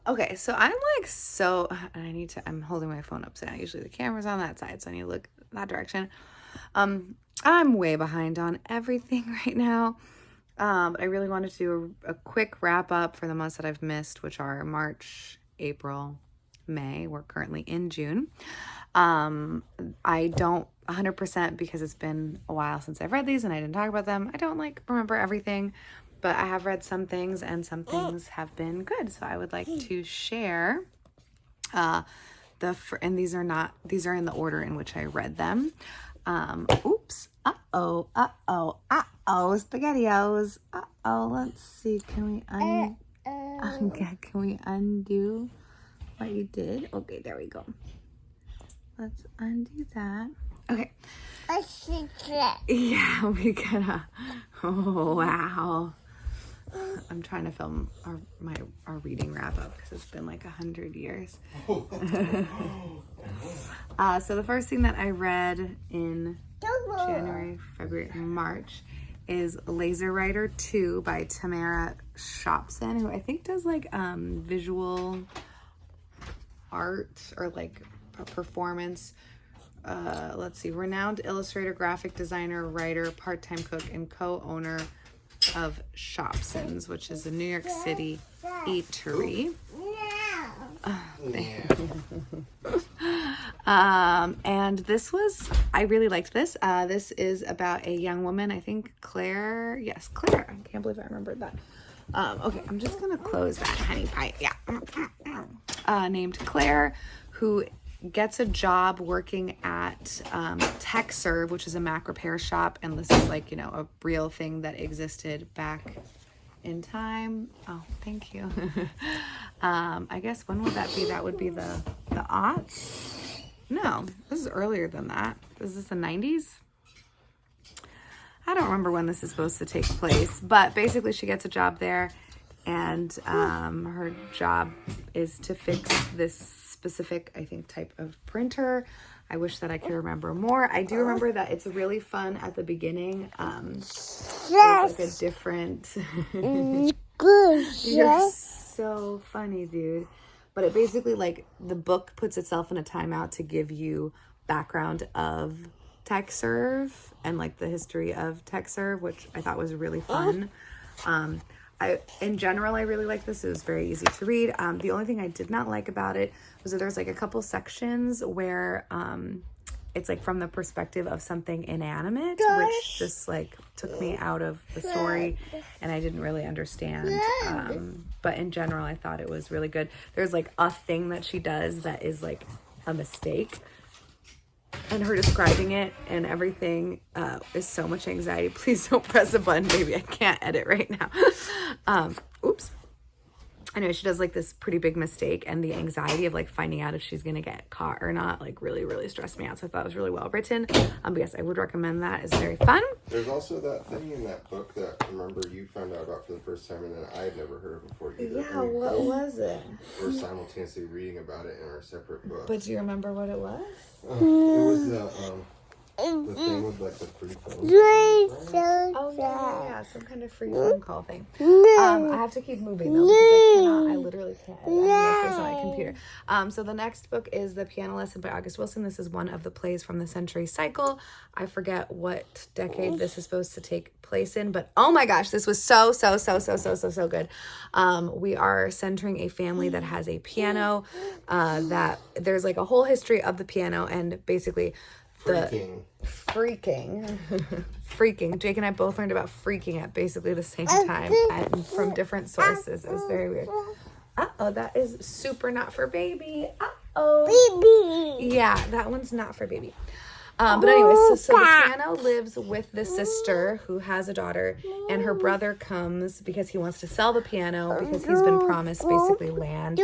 Okay, so I'm like I'm holding my phone upside down. Usually the camera's on that side, so I need to look that direction. I'm way behind on everything right now. But I really wanted to do a quick wrap up for the months that I've missed, which are March, April, May. We're currently in June. I don't 100% because it's been a while since I've read these and I didn't talk about them. I don't like remember everything, but I have read some things and some things have been good. So I would like to share, and these are in the order in which I read them. Oops. SpaghettiOs. Let's see. Can we undo what you did? Okay, there we go. Let's undo that. Okay. Yeah, we gotta. Oh, wow. I'm trying to film our reading wrap up because it's been like 100 years. So the first thing that I read in January, February, March is Laser Rider 2 by Tamara Shopson, who I think does like visual art or like a performance. Let's see, renowned illustrator, graphic designer, writer, part-time cook, and co-owner of Shopson's, which is a New York City eatery. And I really liked this. This is about a young woman, I think Claire. Yes, Claire. I can't believe I remembered that. Okay, I'm just gonna close that honey pie. Yeah. Named Claire, who gets a job working at TechServe, which is a Mac repair shop, and this is like, a real thing that existed back in time. Oh, thank you. I guess when would that be? That would be the aughts. No, this is earlier than that. Is this the 90s? I don't remember when this is supposed to take place, but basically she gets a job there, and her job is to fix this specific, I think, type of printer. I wish that I could remember more. I do remember that it's really fun at the beginning. It's like a different... You're so funny, dude. But it basically, like, the book puts itself in a timeout to give you background of TechServe and, like, the history of TechServe, which I thought was really fun. In general, I really like this. It was very easy to read. The only thing I did not like about it was that there's like a couple sections where it's like from the perspective of something inanimate, which just like took me out of the story and I didn't really understand. But in general, I thought it was really good. There's like a thing that she does that is like a mistake. And her describing it and everything is so much anxiety. Please don't press a button, baby. I can't edit right now. Oops. Anyway, she does like this pretty big mistake, and the anxiety of like finding out if she's gonna get caught or not like really, really stressed me out. So I thought it was really well written. But yes, I would recommend that. It's very fun. There's also that thing in that book that I remember you found out about for the first time, and then I had never heard of before either. Yeah, what was it? We're simultaneously reading about it in our separate books. But do you remember what it was? It was the thing with like the free phone. Oh yeah, some kind of free phone call thing. I have to keep moving though because I literally can't. I have this on my computer. So the next book is The Piano Lesson by August Wilson. This is one of the plays from the Century Cycle. I forget what decade this is supposed to take place in, but oh my gosh, this was so good. We are centering a family that has a piano. That there's like a whole history of the piano, and basically freaking. Jake and I both learned about freaking at basically the same time and from different sources. It was very weird. That is super not for baby. Baby. Yeah, that one's not for baby. But anyway, so the piano lives with the sister who has a daughter, and her brother comes because he wants to sell the piano because he's been promised basically land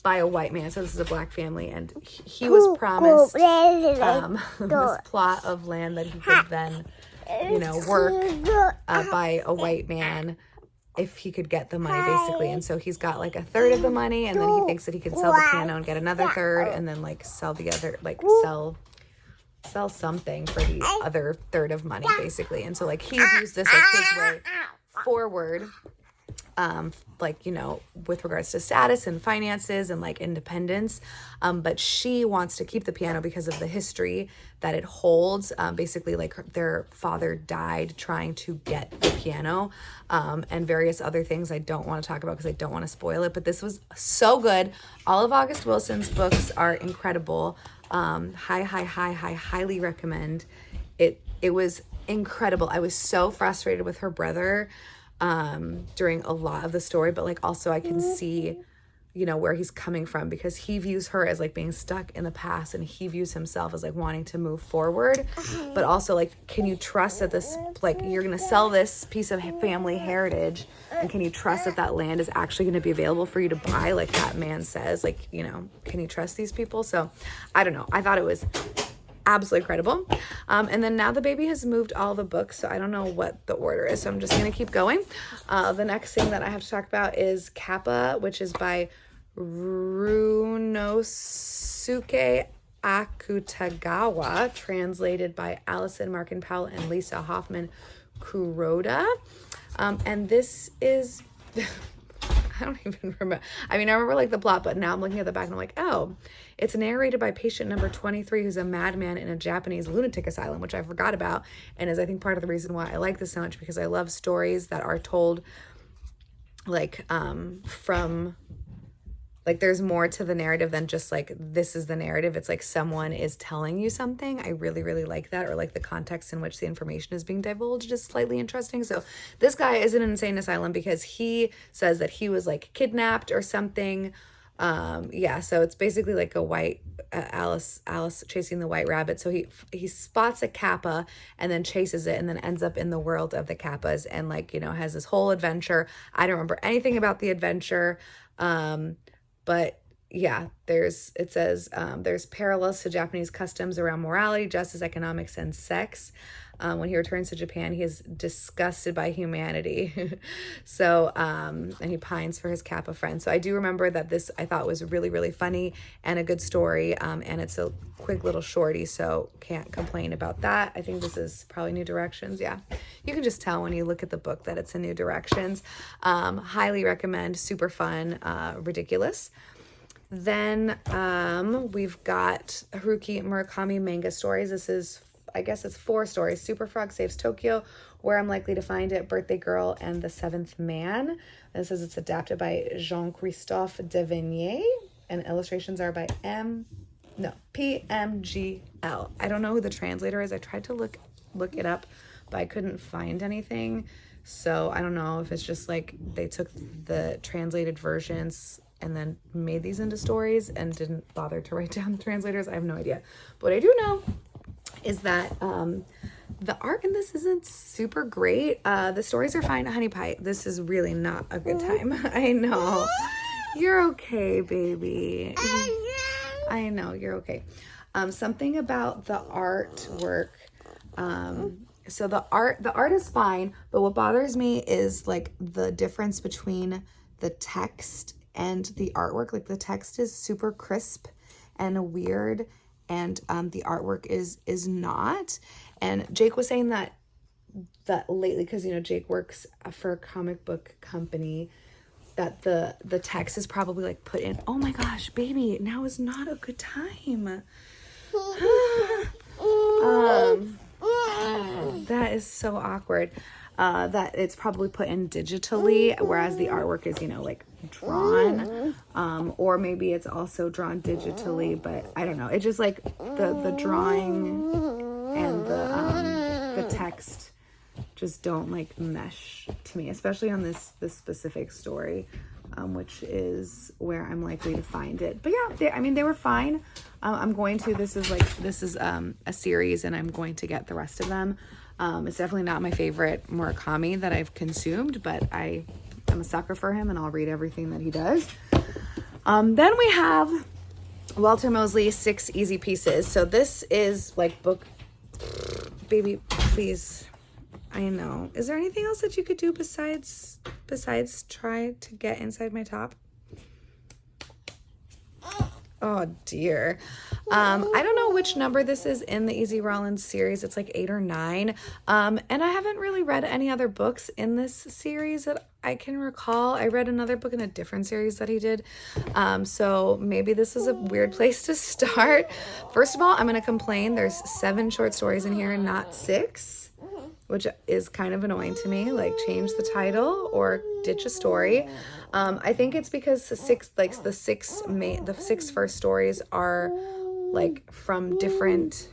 by a white man. So this is a black family, and he was promised this plot of land that he could then, work by a white man if he could get the money, basically. And so he's got like a third of the money, and then he thinks that he can sell the piano and get another third, and then like sell the other, like sell something for the other third of money, basically. And so like he used this as his way forward. like, you know, with regards to status and finances and like independence. But she wants to keep the piano because of the history that it holds. Basically, like their father died trying to get the piano, and various other things I don't want to talk about because I don't want to spoil it. But this was so good. All of August Wilson's books are incredible. Highly recommend it. It was incredible. I was so frustrated with her brother during a lot of the story, but like also I can see, you know, where he's coming from, because he views her as like being stuck in the past and he views himself as like wanting to move forward. But also, like, can you trust that this, like, you're gonna sell this piece of family heritage, and can you trust that that land is actually going to be available for you to buy, like that man says? Like, you know, can you trust these people? So I don't know, I thought it was absolutely incredible. And then now the baby has moved all the books, so I don't know what the order is, so I'm just gonna keep going. The next thing that I have to talk about is Kappa, which is by Runosuke Akutagawa, translated by Allison Markin-Powell and Lisa Hoffman Kuroda. And this is I don't even remember. I mean, I remember like the plot, but now I'm looking at the back and I'm like, oh, it's narrated by patient number 23, who's a madman in a Japanese lunatic asylum, which I forgot about, and is, I think, part of the reason why I like this so much, because I love stories that are told like from, like, there's more to the narrative than just like, this is the narrative. It's like someone is telling you something. I really, really like that. Or like the context in which the information is being divulged is slightly interesting. So this guy is in an insane asylum because he says that he was like kidnapped or something. Yeah, so it's basically like a white Alice chasing the white rabbit. So he spots a Kappa and then chases it and then ends up in the world of the Kappas and, like, you know, has this whole adventure. I don't remember anything about the adventure. But yeah, there's parallels to Japanese customs around morality, justice, economics, and sex. When he returns to Japan, he is disgusted by humanity. So, and he pines for his Kappa friend. So I do remember that this, I thought, was really, really funny and a good story. And it's a quick little shorty, so can't complain about that. I think this is probably New Directions. Yeah, you can just tell when you look at the book that it's a New Directions. Highly recommend. Super fun, ridiculous. Then we've got Haruki Murakami manga stories. This is, I guess it's 4 stories. Super Frog Saves Tokyo, Where I'm Likely to Find It, Birthday Girl, and The Seventh Man. This says it's adapted by Jean-Christophe Devenier, and illustrations are by PMGL. I don't know who the translator is. I tried to look it up, but I couldn't find anything. So I don't know if it's just like they took the translated versions and then made these into stories and didn't bother to write down the translators. I have no idea. But what I do know is that the art in this isn't super great. The stories are fine. Honey Pie, this is really not a good time. I know. You're okay, baby. I know, you're okay. Something about the artwork. So the art is fine, but what bothers me is like the difference between the text and the artwork. Like the text is super crisp and weird, and the artwork is not. And Jake was saying that lately, because, you know, Jake works for a comic book company, that the text is probably like put in. Oh my gosh, baby, now is not a good time. That is so awkward. That it's probably put in digitally, whereas the artwork is, you know, like drawn, or maybe it's also drawn digitally, but I don't know. It's just like the drawing and the text just don't like mesh to me, especially on this specific story, which is Where I'm Likely to Find It. But yeah, they were fine. This is a series, and I'm going to get the rest of them. It's definitely not my favorite Murakami that I've consumed, but I'm a sucker for him, and I'll read everything that he does. Then we have Walter Mosley, 6 Easy Pieces. So this is like book... Baby, please. I know. Is there anything else that you could do besides try to get inside my top? Oh dear. I don't know which number this is in the Easy Rollins series. It's like 8 or 9. And I haven't really read any other books in this series that I can recall. I read another book in a different series that he did. So maybe this is a weird place to start. First of all, I'm going to complain. There's 7 short stories in here and not 6, which is kind of annoying to me. Like, change the title or ditch a story. I think it's because the 6 first stories are like from different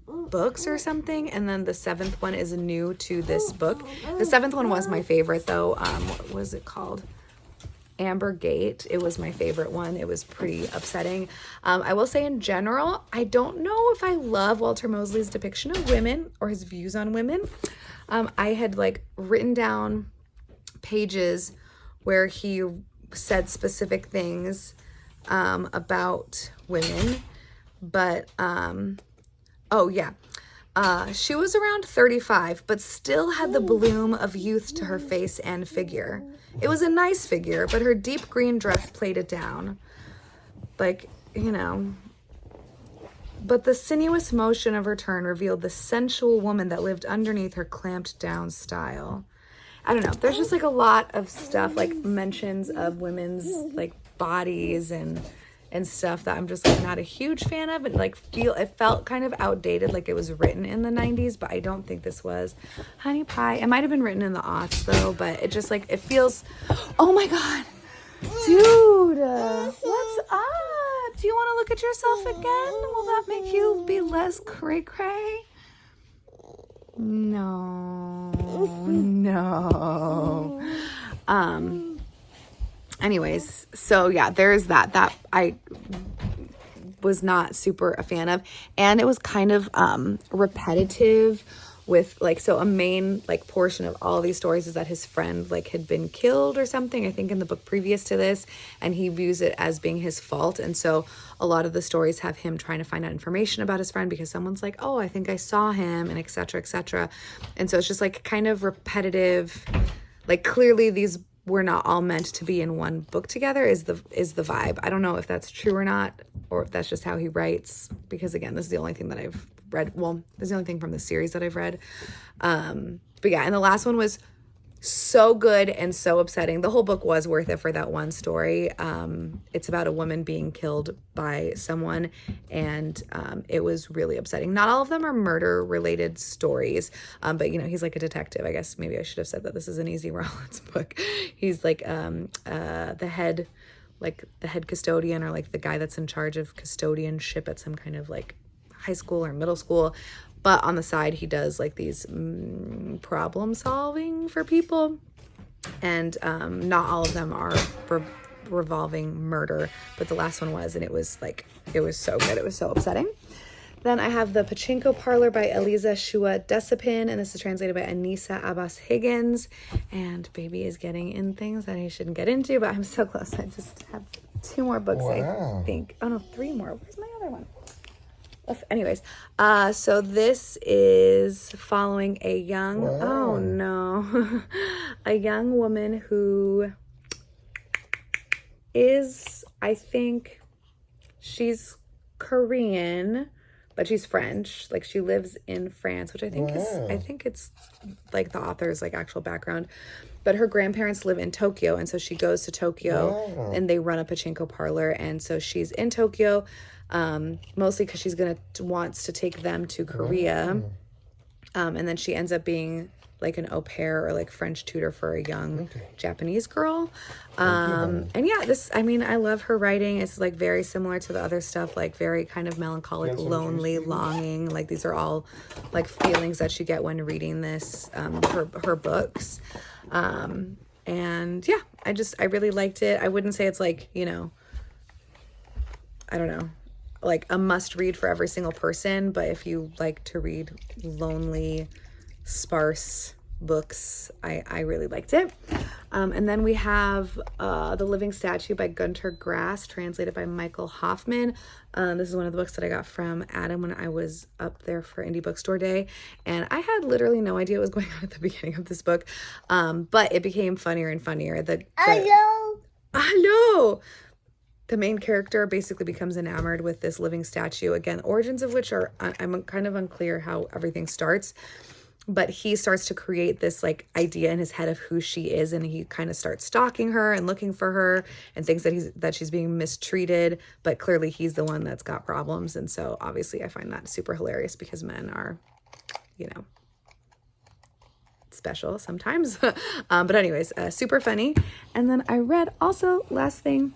books or something, and then the 7th one is new to this book. The 7th one was my favorite though. What was it called? Amber Gate. It was my favorite one. It was pretty upsetting. I will say in general, I don't know if I love Walter Mosley's depiction of women or his views on women. I had like written down pages where he said specific things about women, but she was around 35, but still had the bloom of youth to her face and figure. It was a nice figure, but her deep green dress played it down. Like, you know. But the sinuous motion of her turn revealed the sensual woman that lived underneath her clamped down style. I don't know. There's just like a lot of stuff, like mentions of women's like bodies and stuff that I'm just like not a huge fan of. And like it felt kind of outdated, like it was written in the 90s, but I don't think this was. Honey Pie. It might have been written in the aughts though, but it just like, it feels, oh my God, dude, what's up? Do you want to look at yourself again? Will that make you be less cray cray? No. Anyways, so yeah, there's that I was not super a fan of, and it was kind of repetitive with like, so a main like portion of all these stories is that his friend like had been killed or something, I think in the book previous to this, and he views it as being his fault. And so a lot of the stories have him trying to find out information about his friend because someone's like, oh, I think I saw him, and etc. etc. And so it's just like kind of repetitive. Like clearly these were not all meant to be in one book together is the vibe. I don't know if that's true or not, or if that's just how he writes, because again, this is the only thing that I've read. Well, this is the only thing from the series that I've read. But yeah, and the last one was so good and so upsetting. The whole book was worth it for that one story. It's about a woman being killed by someone, and it was really upsetting. Not all of them are murder related stories, but you know, he's like a detective. I guess maybe I should have said that this is an Easy Rollins book. He's like the head custodian, or like the guy that's in charge of custodianship at some kind of like high school or middle school. But on the side, he does like these problem solving for people. And not all of them are revolving murder. But the last one was, and it was so good. It was so upsetting. Then I have The Pachinko Parlor by Eliza Shua Desipin. And this is translated by Anissa Abbas Higgins. And baby is getting in things that he shouldn't get into. But I'm so close. I just have 2 more books, wow. I think. Oh no, 3 more. Where's my other one? Anyways, so this is following a young, wow. Oh no, a young woman who is, I think she's Korean, but she's French. Like she lives in France, which I think wow. It's like the author's like actual background. But her grandparents live in Tokyo, and so she goes to Tokyo wow. and they run a pachinko parlor. And so she's in Tokyo, mostly because she's wants to take them to Korea. And then she ends up being like an au pair or like French tutor for a young Japanese girl. And yeah, I love her writing. It's like very similar to the other stuff, like very kind of melancholic, lonely, longing. Like these are all like feelings that you get when reading this, her books. And yeah, I really liked it. I wouldn't say it's like, you know, I don't know, like a must read for every single person, but if you like to read lonely, sparse books, I really liked it. And then we have The Living Statue by Gunter Grass, translated by Michael Hoffman. This is one of the books that I got from Adam when I was up there for Indie Bookstore Day, and I had literally no idea what was going on at the beginning of this book, but it became funnier and funnier. Hello. the main character basically becomes enamored with this living statue. Again, origins of which are, I'm kind of unclear how everything starts, but he starts to create this like idea in his head of who she is, and he kind of starts stalking her and looking for her and thinks that she's being mistreated, but clearly he's the one that's got problems. And so obviously I find that super hilarious because men are, you know, special sometimes. But anyways, super funny. And then I read also, last thing,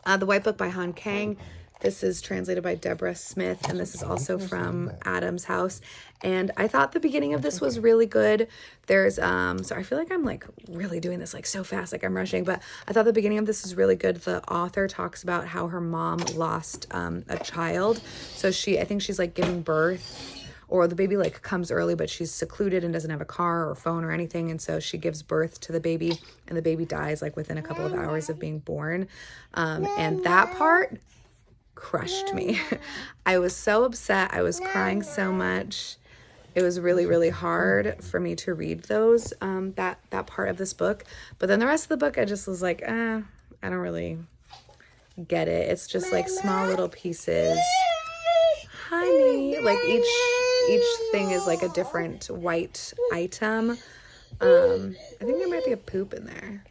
The White Book by Han Kang. This is translated by Deborah Smith, and this is also from Adam's House. And I thought the beginning of this was really good. There's, so I feel like I'm like really doing this like so fast, like I'm rushing, but I thought the beginning of this is really good. The author talks about how her mom lost a child. So I think she's like giving birth, or the baby like comes early, but she's secluded and doesn't have a car or phone or anything. And so she gives birth to the baby, and the baby dies like within a couple of hours of being born. And that part crushed me. I was so upset. I was crying so much. It was really, really hard for me to read those, that part of this book. But then the rest of the book, I just was like, I don't really get it. It's just like small little pieces. Honey, like each thing is like a different white item. I think there might be a poop in there.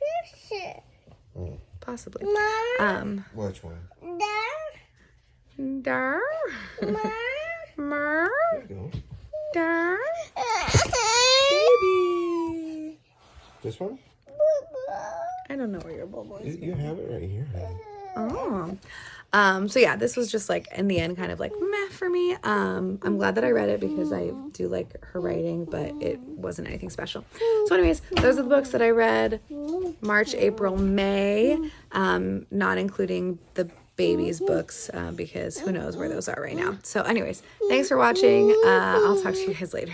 Possibly. Which one? Dar. Mar. There you go. Dar. Baby. This one? I don't know where your bubble is. You have it right here. Oh. So yeah, this was just like in the end kind of like meh for me. I'm glad that I read it because I do like her writing, but it wasn't anything special. So anyways, those are the books that I read March, April, May, not including the babies books because who knows where those are right now. So anyways, thanks for watching. I'll talk to you guys later.